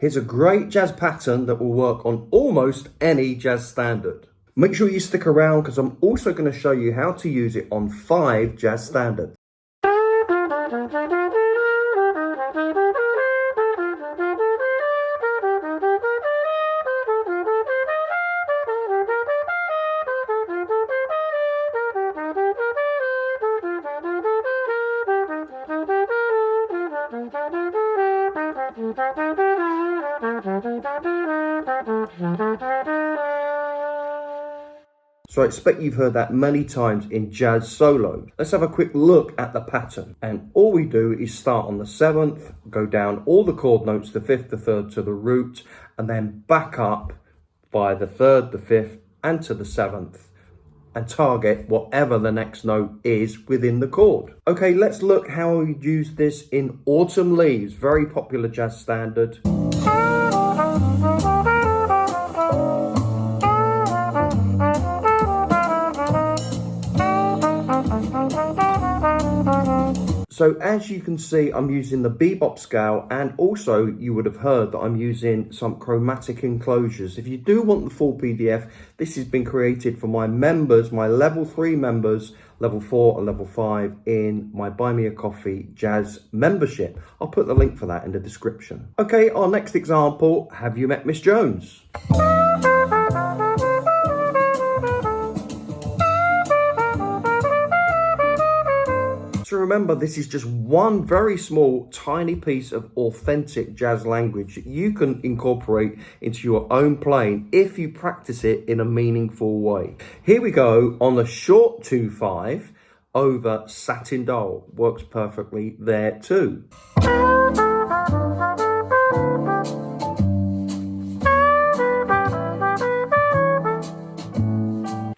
Here's a great jazz pattern that will work on almost any jazz standard. Make sure you stick around because I'm also going to show you how to use it on 5 jazz standards. So I expect you've heard that many times in jazz solos. Let's have a quick look at the pattern. And all we do is start on the 7th, go down all the chord notes, the 5th, the 3rd to the root, and then back up by the 3rd, the 5th, and to the 7th, and target whatever the next note is within the chord. Okay, let's look how we use this in Autumn Leaves, very popular jazz standard. So as you can see, I'm using the bebop scale, and also you would have heard that I'm using some chromatic enclosures. If you do want the full PDF, this has been created for my members, my level 3 members, level 4 and level 5 in my Buy Me a Coffee Jazz membership. I'll put the link for that in the description. Okay, our next example, Have You Met Miss Jones? So remember, this is just one very small, tiny piece of authentic jazz language that you can incorporate into your own playing if you practice it in a meaningful way. Here we go on the short 2/5 over Satin Doll. Works perfectly there too.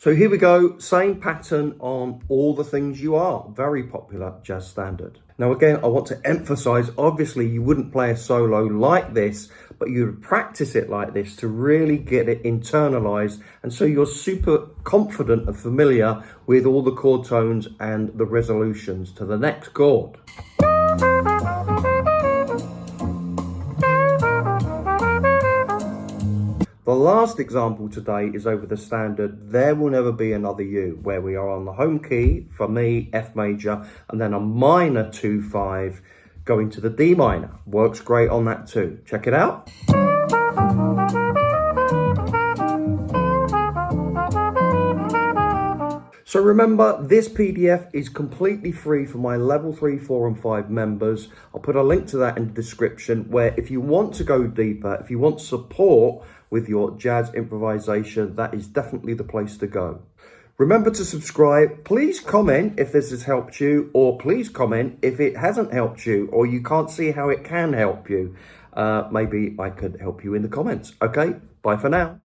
So here we go, same pattern on All the Things You Are, very popular jazz standard. Now again, I want to emphasize, obviously you wouldn't play a solo like this, but you would practice it like this to really get it internalized, and so you're super confident and familiar with all the chord tones and the resolutions to the next chord. The last example today is over the standard There Will Never Be Another You, where we are on the home key, for me, F major, and then a minor 2/5 going to the D minor. Works great on that too. Check it out. So remember, this PDF is completely free for my level 3, 4 and 5 members. I'll put a link to that in the description, where if you want to go deeper, if you want support with your jazz improvisation, that is definitely the place to go. Remember to subscribe. Please comment if this has helped you, or please comment if it hasn't helped you, or you can't see how it can help you. Maybe I could help you in the comments. Okay, bye for now.